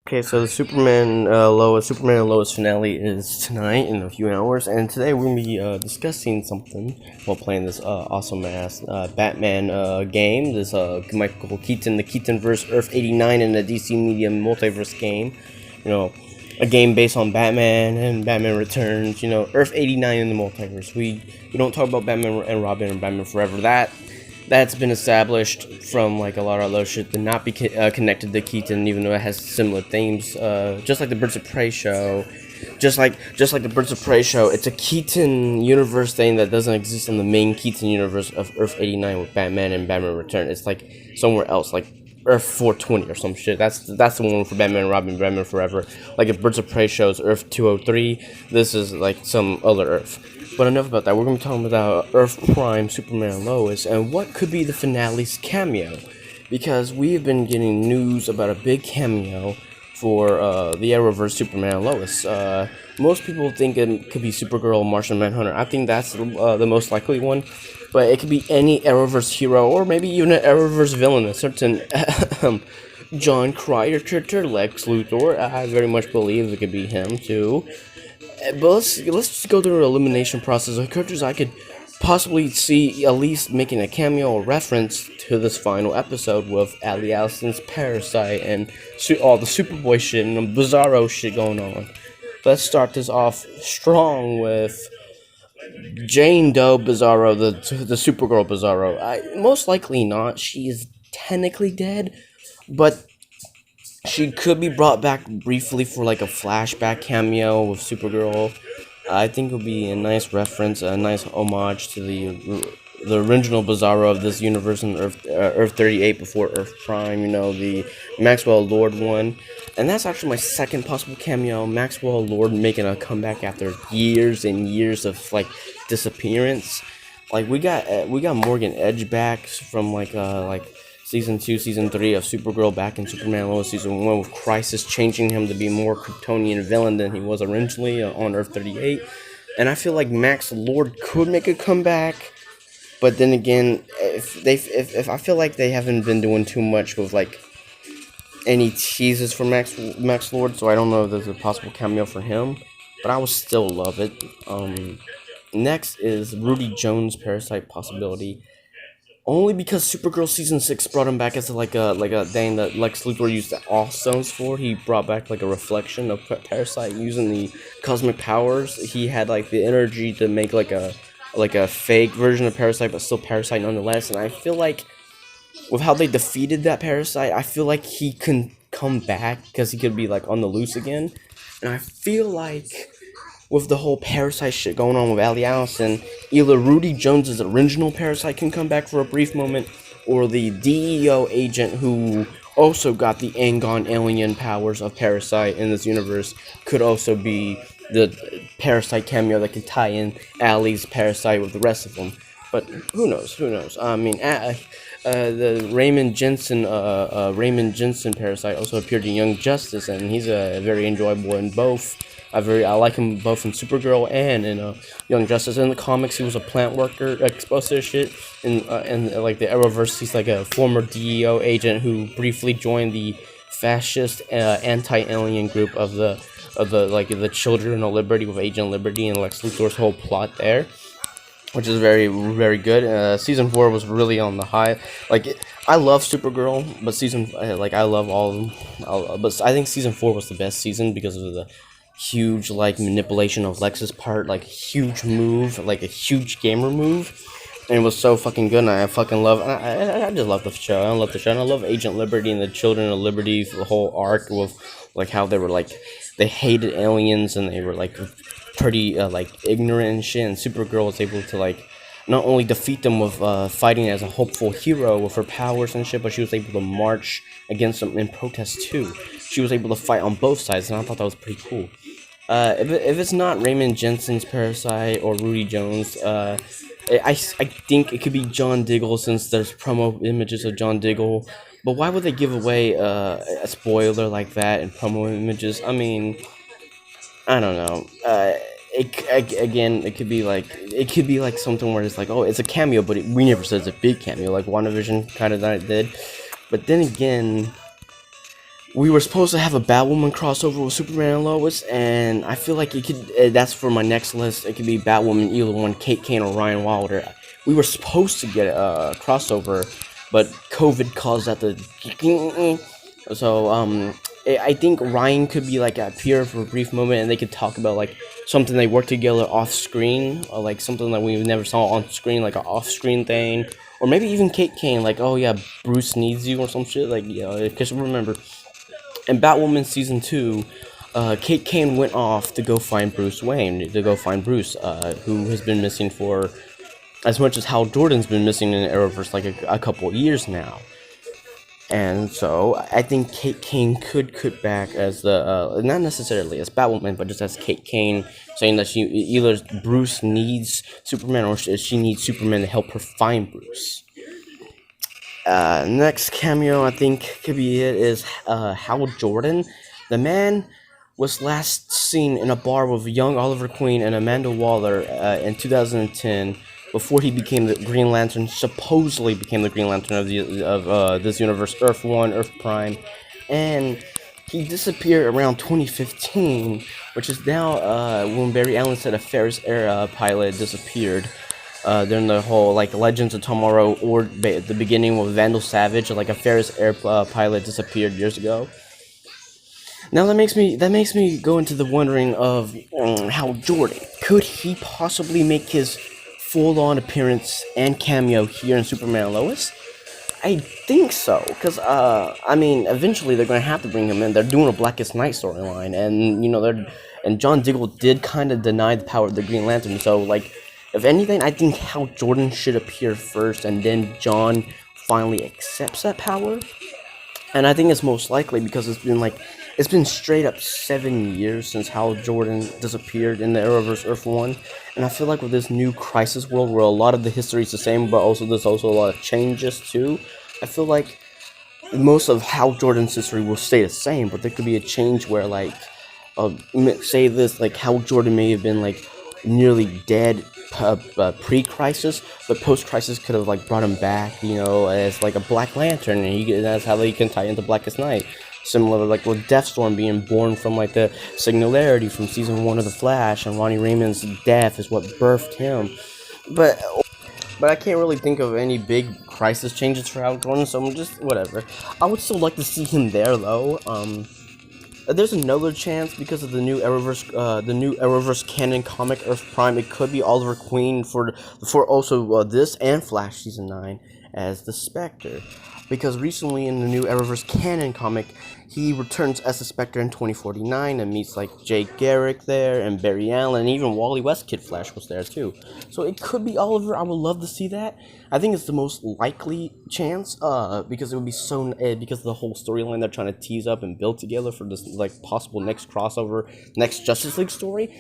Okay, so the Superman and Lois finale is tonight in a few hours, and today we're gonna be discussing something while playing this awesome ass Batman game. This Michael Keaton, the Keatonverse Earth 89 in the DC Media Multiverse game. You know, a game based on Batman and Batman Returns. You know, Earth 89 in the multiverse. We don't talk about Batman and Robin and Batman Forever. That's been established from like a lot of other shit to not be connected to Keaton, even though it has similar themes. Just like the Birds of Prey show, just like the Birds of Prey show, it's a Keaton universe thing that doesn't exist in the main Keaton universe of Earth 89 with Batman and Batman Return. It's like somewhere else, like Earth 420 or some shit. That's the one for Batman and Robin, Batman Forever. Like if Birds of Prey shows Earth 203, this is like some other Earth. But enough about that. We're going to be talking about Earth Prime, Superman and Lois, and what could be the finale's cameo. Because we have been getting news about a big cameo for the Arrowverse Superman and Lois. Most people think it could be Supergirl or Martian Manhunter. I think that's the most likely one. But it could be any Arrowverse hero, or maybe even an Arrowverse villain. A certain John Cryer character, Lex Luthor. I very much believe it could be him, too. But let's just go through an elimination process of characters I could possibly see at least making a cameo or reference to this final episode with Ali Allison's Parasite and all the Superboy shit and the Bizarro shit going on. Let's start this off strong with Jane Doe Bizarro, the Supergirl Bizarro. Most likely not. She is technically dead, but she could be brought back briefly for like a flashback cameo with Supergirl. I think it would be a nice reference, a nice homage to the original Bizarro of this universe in Earth 38 before Earth Prime. You know, the Maxwell Lord one, and that's actually my second possible cameo. Maxwell Lord making a comeback after years and years of like disappearance. Like we got Morgan Edge back from like Season 2, Season 3 of Supergirl back in Superman and Lois Season 1 with Crisis changing him to be more Kryptonian villain than he was originally on Earth 38. And I feel like Max Lord could make a comeback, but then again, if I feel like they haven't been doing too much with like any teases for Max Lord, so I don't know if there's a possible cameo for him, but I would still love it. Next is Rudy Jones Parasite possibility. Only because Supergirl Season 6 brought him back as like a thing that Lex Luthor used the All Stones for. He brought back like a reflection of Parasite using the cosmic powers. He had like the energy to make like a fake version of Parasite, but still Parasite nonetheless. And I feel like with how they defeated that Parasite, I feel like he can come back because he could be like on the loose again. And I feel like with the whole Parasite shit going on with Ali Allison, either Rudy Jones' original Parasite can come back for a brief moment, or the DEO agent who also got the Angon alien powers of Parasite in this universe could also be the Parasite cameo that could tie in Ali's Parasite with the rest of them. But who knows? I mean, the Raymond Jensen Parasite also appeared in Young Justice, and he's a very enjoyable in both. I like him both in Supergirl and in Young Justice. In the comics, he was a plant worker exposed to shit. In like the Arrowverse, he's like a former DEO agent who briefly joined the fascist anti-alien group of the Children of Liberty with Agent Liberty and Lex Luthor's whole plot there, which is very, very good. Season 4 was really on the high. I love Supergirl, but I love all of them. But I think Season 4 was the best season because of the huge, like, manipulation of Lex's part, like, huge move, like, a huge gamer move. And it was so fucking good, and I fucking love, I just love the show. I love the show, and I love Agent Liberty and the Children of Liberty, the whole arc with, like, how they were, like, they hated aliens, and they were, like, pretty, ignorant and shit, and Supergirl was able to, like, not only defeat them with fighting as a hopeful hero with her powers and shit, but she was able to march against them in protest too. She was able to fight on both sides, and I thought that was pretty cool. If it's not Raymond Jensen's Parasite or Rudy Jones, I think it could be John Diggle, since there's promo images of John Diggle. But why would they give away a spoiler like that in promo images? I mean, I don't know. It could be like something where it's like, oh, it's a cameo, but we never said it's a big cameo, like WandaVision kind of did. But then again, we were supposed to have a Batwoman crossover with Superman and Lois, and I feel like it could. That's for my next list. It could be Batwoman, either one, Kate Kane or Ryan Wilder. We were supposed to get a crossover, but COVID caused that to. So I think Ryan could be like appear for a brief moment, and they could talk about like something they worked together off screen, or like something that we never saw on screen, like an off screen thing, or maybe even Kate Kane, like, oh yeah, Bruce needs you or some shit, like, you know, because remember, in Batwoman season 2, Kate Kane went off to go find Bruce Wayne, to go find Bruce, who has been missing for as much as Hal Jordan's been missing in the Arrowverse, like a couple years now. And so I think Kate Kane could cut back as the not necessarily as Batwoman, but just as Kate Kane, saying that she either Bruce needs Superman or she needs Superman to help her find Bruce. Next cameo I think could be it is Hal Jordan. The man was last seen in a bar with young Oliver Queen and Amanda Waller in 2010. Before he became the Green Lantern, supposedly became the Green Lantern of this universe, Earth 1, Earth Prime, and he disappeared around 2015, which is now when Barry Allen said a Ferris Air pilot disappeared during the whole like Legends of Tomorrow or the beginning with Vandal Savage, like a Ferris Air pilot disappeared years ago. Now that makes me go into the wondering of Hal Jordan. Could he possibly make his full-on appearance and cameo here in Superman and Lois? I think so, because I mean, eventually they're going to have to bring him in. They're doing a Blackest Night storyline, and you know, and John Diggle did kind of deny the power of the Green Lantern. So, like, if anything, I think Hal Jordan should appear first, and then John finally accepts that power. And I think it's most likely because it's been straight up 7 years since Hal Jordan disappeared in the Arrowverse Earth 1. And I feel like with this new Crisis world where a lot of the history is the same, but also there's also a lot of changes too, I feel like most of Hal Jordan's history will stay the same, but there could be a change where, like, say this, like, Hal Jordan may have been, like, nearly dead pre-Crisis, but post-Crisis could have, like, brought him back, you know, as, like, a Black Lantern, and that's how they can tie into Blackest Night. Similar, like, with Deathstorm being born from, like, the Singularity from season 1 of The Flash, and Ronnie Raymond's death is what birthed him. But I can't really think of any big Crisis changes for Hal Jordan, so I'm just, whatever. I would still like to see him there, though. There's another chance because of the new Arrowverse canon comic Earth Prime. It could be Oliver Queen for also this and Flash season 9 as the Spectre. Because recently in the new Arrowverse canon comic, he returns as the Spectre in 2049 and meets like Jay Garrick there and Barry Allen, and even Wally West Kid Flash was there too. So it could be Oliver. I would love to see that. I think it's the most likely chance because it would be so because of the whole storyline they're trying to tease up and build together for this like possible next crossover, next Justice League story.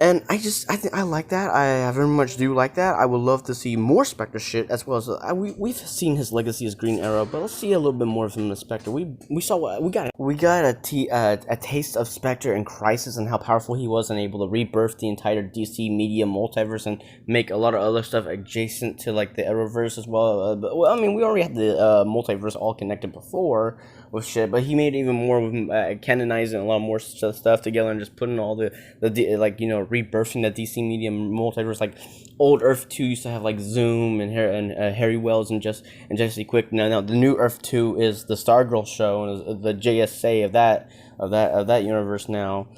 And I like that. I very much do like that. I would love to see more Spectre shit, as well as we've seen his legacy as Green Arrow, but let's see a little bit more from the Spectre. We got a taste of Spectre in Crisis and how powerful he was and able to rebirth the entire DC media multiverse and make a lot of other stuff adjacent to like the Arrowverse as well. Well, I mean, we already had the multiverse all connected before with shit, but he made even more with canonizing a lot more stuff together and just putting all the like, you know, rebirthing the DC media multiverse. Like old Earth 2 used to have like Zoom and Harry Wells and Jesse Quick. Now the new Earth 2 is the Stargirl show and the JSA of that universe now.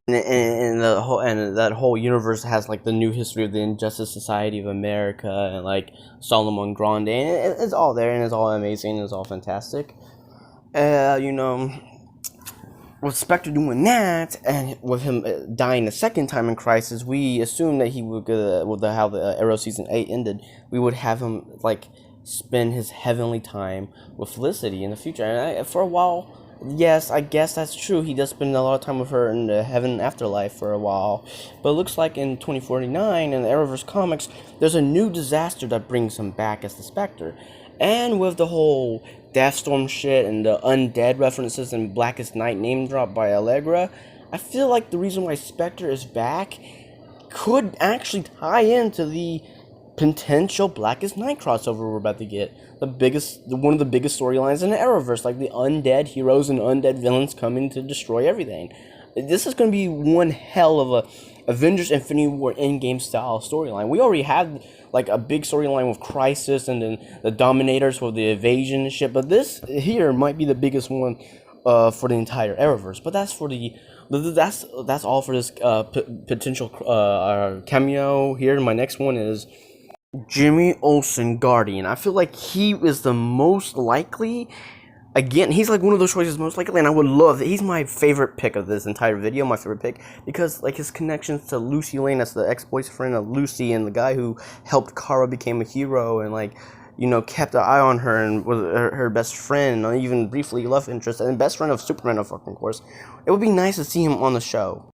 And that whole universe has like the new history of the Injustice Society of America and like Solomon Grande, and it's all there and it's all amazing and it's all fantastic. You know, with Spectre doing that and with him dying a second time in Crisis, we assume that he would with how the Arrow season 8 ended, we would have him like spend his heavenly time with Felicity in the future. And for a while, yes, I guess that's true. He does spend a lot of time with her in the heaven afterlife for a while. But it looks like in 2049 in the Arrowverse comics, there's a new disaster that brings him back as the Spectre. And with the whole Deathstorm shit and the undead references and Blackest Night name drop by Allegra, I feel like the reason why Spectre is back could actually tie into the potential Blackest Night crossover we're about to get. One of the biggest storylines in the Arrowverse, like the undead heroes and undead villains coming to destroy everything. This is going to be one hell of a Avengers Infinity War Endgame style storyline. We already have like a big storyline with Crisis and then the Dominators for the evasion and shit, but this here might be the biggest one for the entire Arrowverse. But that's for that's all for this potential cameo here. My next one is Jimmy Olsen, Guardian. I feel like he is the most likely. Again, he's like one of those choices most likely, and I would love. He's my favorite pick of this entire video. My favorite pick because like his connections to Lucy Lane, that's the ex-boyfriend of Lucy, and the guy who helped Kara become a hero, and like kept an eye on her and was her best friend, and even briefly love interest and best friend of Superman, of course. It would be nice to see him on the show.